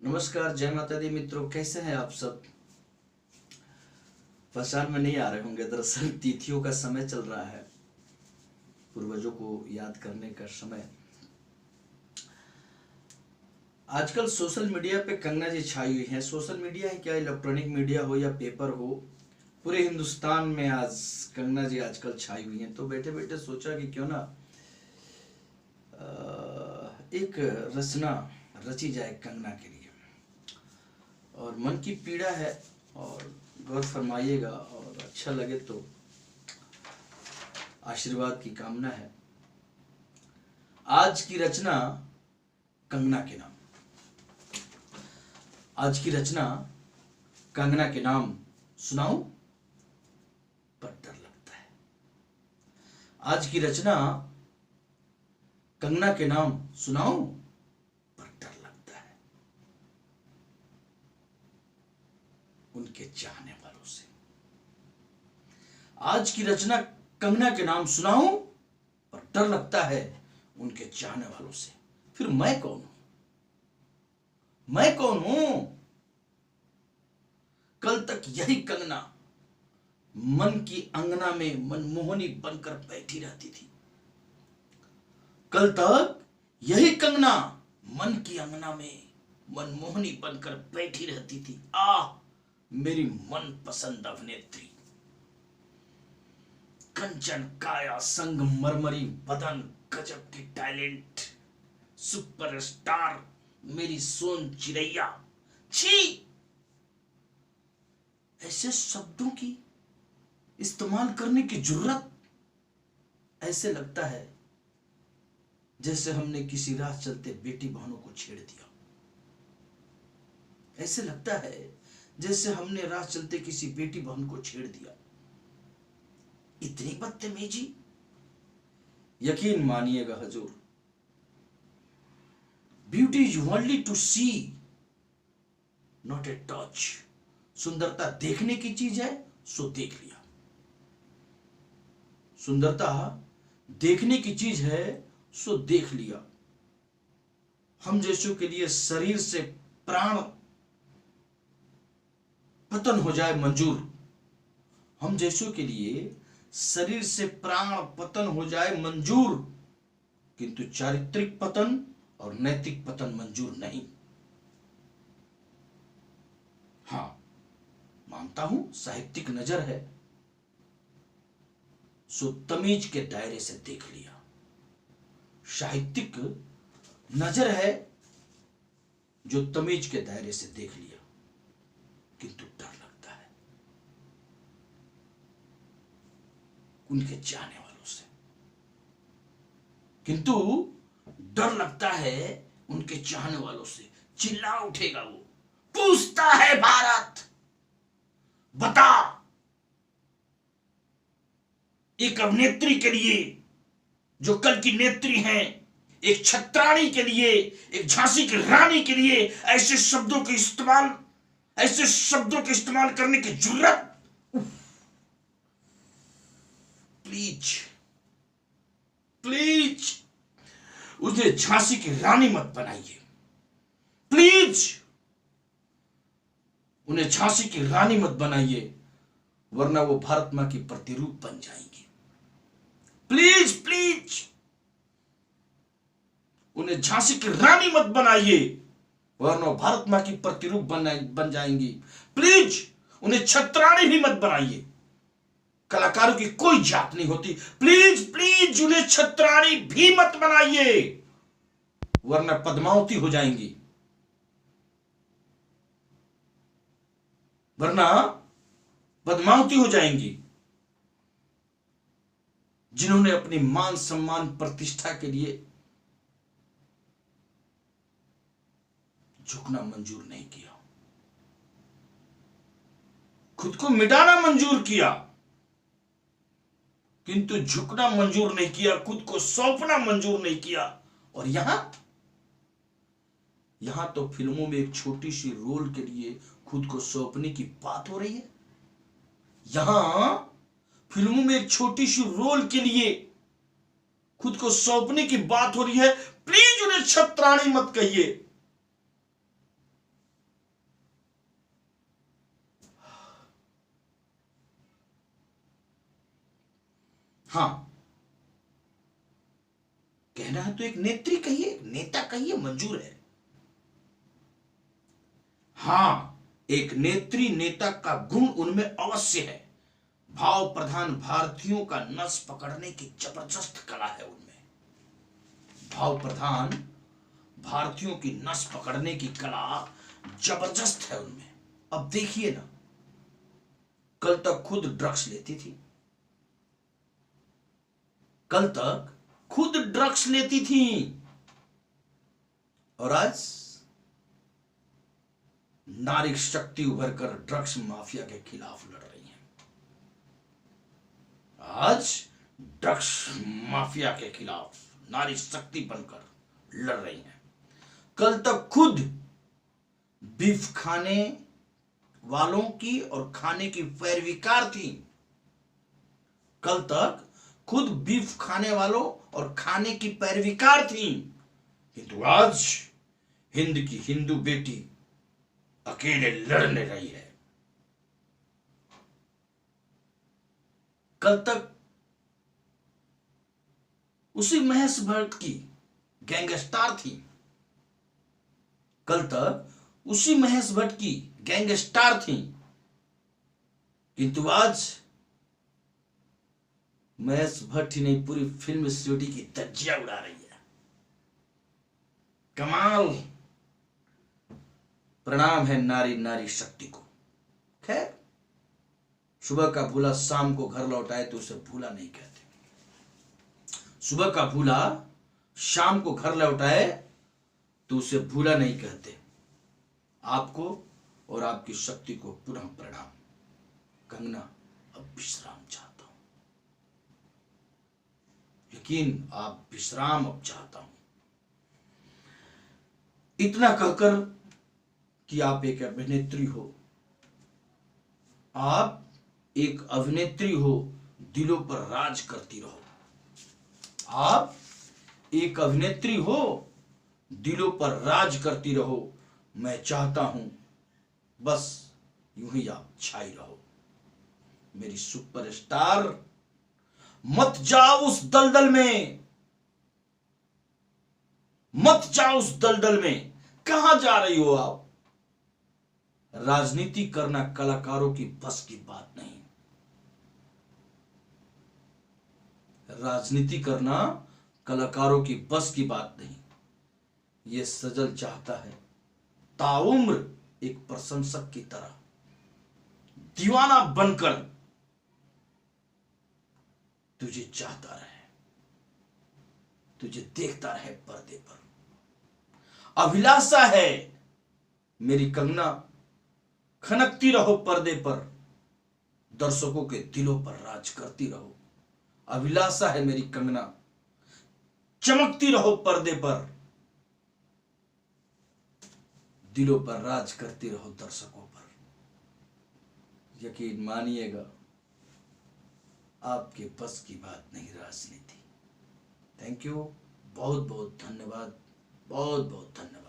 नमस्कार, जय माता दी मित्रों। कैसे हैं आप सब? पहचान में नहीं आ रहे होंगे। दरअसल तिथियों का समय चल रहा है, पूर्वजों को याद करने का समय। आजकल सोशल मीडिया पे कंगना जी छाई हुई हैं। सोशल मीडिया है क्या, इलेक्ट्रॉनिक मीडिया हो या पेपर हो, पूरे हिंदुस्तान में आज कंगना जी आजकल छाई हुई हैं। तो बैठे बैठे सोचा कि क्यों ना एक रचना रची जाए कंगना के लिए। और मन की पीड़ा है और गौर फरमाइएगा, और अच्छा लगे तो आशीर्वाद की कामना है। आज की रचना कंगना के नाम। आज की रचना कंगना के नाम सुनाऊं पर डर लगता है। आज की रचना कंगना के नाम सुनाऊं पर डर लगता है, उनके चाहने वालों से। आज की रचना कंगना के नाम सुनाऊं पर डर लगता है, उनके चाहने वालों से। फिर मैं कौन हूं? मैं कौन हूं? कल तक यही कंगना मन की अंगना में मनमोहनी बनकर बैठी रहती थी। कल तक यही कंगना मन की अंगना में मनमोहनी बनकर बैठी रहती थी। मेरी मनपसंद अभिनेत्री, कंचन काया, संगमरमरी बदन, गजब की टैलेंट, सुपरस्टार मेरी सोन चिड़ैया। छी! ऐसे शब्दों की इस्तेमाल करने की जुर्रत! ऐसे लगता है जैसे हमने किसी राह चलते बेटी बहनों को छेड़ दिया। ऐसे लगता है जैसे हमने राह चलते किसी बेटी बहन को छेड़ दिया। इतनी बदतमीजी! यकीन मानिएगा हजूर, beauty is only to see, not a touch. सुंदरता देखने की चीज है, सो देख लिया। सुंदरता देखने की चीज है, सो देख लिया। हम जैसों के लिए शरीर से प्राण पतन हो जाए मंजूर। हम जैसों के लिए शरीर से प्राण पतन हो जाए मंजूर, किंतु चारित्रिक पतन और नैतिक पतन मंजूर नहीं। हां, मानता हूं साहित्यिक नजर है, सो तमीज के दायरे से देख लिया। साहित्यिक नजर है जो तमीज के दायरे से देख लिया, किंतु डर लगता है उनके चाहने वालों से। किंतु डर लगता है उनके चाहने वालों से। चिल्ला उठेगा वो, पूछता है भारत, बता एक अभिनेत्री के लिए जो कल की नेत्री हैं, एक छत्राणी के लिए, एक झांसी की रानी के लिए ऐसे शब्दों के इस्तेमाल करने की जुर्रत! प्लीज प्लीज उसे झांसी की रानी मत बनाइए। प्लीज उन्हें झांसी की रानी मत बनाइए, वरना वो भारत मां की प्रतिरूप बन जाएंगी। प्लीज प्लीज उन्हें झांसी की रानी मत बनाइए, वरना भारत मां की प्रतिरूप बन जाएंगी। प्लीज उन्हें छत्राणी भी मत बनाइए। कलाकारों की कोई जात नहीं होती। प्लीज प्लीज उन्हें छत्राणी भी मत बनाइए, वरना पद्मावती हो जाएंगी। वरना पद्मावती हो जाएंगी, जिन्होंने अपनी मान सम्मान प्रतिष्ठा के लिए झुकना मंजूर नहीं किया, खुद को मिटाना मंजूर किया, किंतु झुकना मंजूर नहीं किया, खुद को सौंपना मंजूर नहीं किया। और यहां तो फिल्मों में एक छोटी सी रोल के लिए खुद को सौंपने की बात हो रही है। यहां फिल्मों में एक छोटी सी रोल के लिए खुद को सौंपने की बात हो रही है। प्लीज उन्हें छत्राणी मत कहिए। हाँ, कहना है तो एक नेत्री कहिए, एक नेता कहिए, मंजूर है। हां, एक नेत्री नेता का गुण उनमें अवश्य है। भाव प्रधान भारतीयों का नस पकड़ने की जबरदस्त कला है उनमें। भाव प्रधान भारतीयों की नस पकड़ने की कला जबरदस्त है उनमें। अब देखिए ना, कल तक खुद ड्रग्स लेती थी, कल तक खुद ड्रग्स लेती थी, और आज नारी शक्ति उभर कर ड्रग्स माफिया के खिलाफ लड़ रही है। आज ड्रग्स माफिया के खिलाफ नारी शक्ति बनकर लड़ रही है। कल तक खुद बीफ खाने वालों की और खाने की पैरवीकार थी, कल तक खुद बीफ खाने वालों और खाने की पैरवीकार थी, किंतु आज हिंद की हिंदू बेटी अकेले लड़ने रही है। कल तक उसी महेश भट्ट की गैंगस्टर थी, कल तक उसी महेश भट्ट की गैंगस्टर थी, किंतु आज महेश भट्ट ही नहीं, पूरी फिल्म सिटी की धज्जियां उड़ा रही है। कमाल। प्रणाम है नारी नारी शक्ति को। खैर, सुबह का भूला शाम को घर लौटाए तो उसे भूला नहीं कहते। सुबह का भूला शाम को घर लौटाए तो उसे भूला नहीं कहते। आपको और आपकी शक्ति को पुनः प्रणाम। कंगना, अब विश्राम चाहता हूं, लेकिन आप विश्राम अब चाहता हूं। इतना कहकर कि आप एक अभिनेत्री हो, आप एक अभिनेत्री हो, दिलों पर राज करती रहो। आप एक अभिनेत्री हो, दिलों पर राज करती रहो। मैं चाहता हूं बस यूं ही आप छाई रहो। मेरी सुपरस्टार, मत जाओ उस दलदल में, मत जाओ उस दलदल में। कहां जा रही हो आप? राजनीति करना कलाकारों की बस की बात नहीं। राजनीति करना कलाकारों की बस की बात नहीं। यह सजल चाहता है ताउम्र एक प्रशंसक की तरह दीवाना बनकर तुझे चाहता रहे, तुझे देखता रहे पर्दे पर। अभिलाषा है मेरी कंगना, खनकती रहो पर्दे पर, दर्शकों के दिलों पर राज करती रहो। अभिलाषा है मेरी कंगना, चमकती रहो पर्दे पर, दिलों पर राज करती रहो दर्शकों पर। यकीन मानिएगा, आपके बस की बात नहीं राजनीति। थैंक यू, बहुत बहुत धन्यवाद, बहुत बहुत धन्यवाद।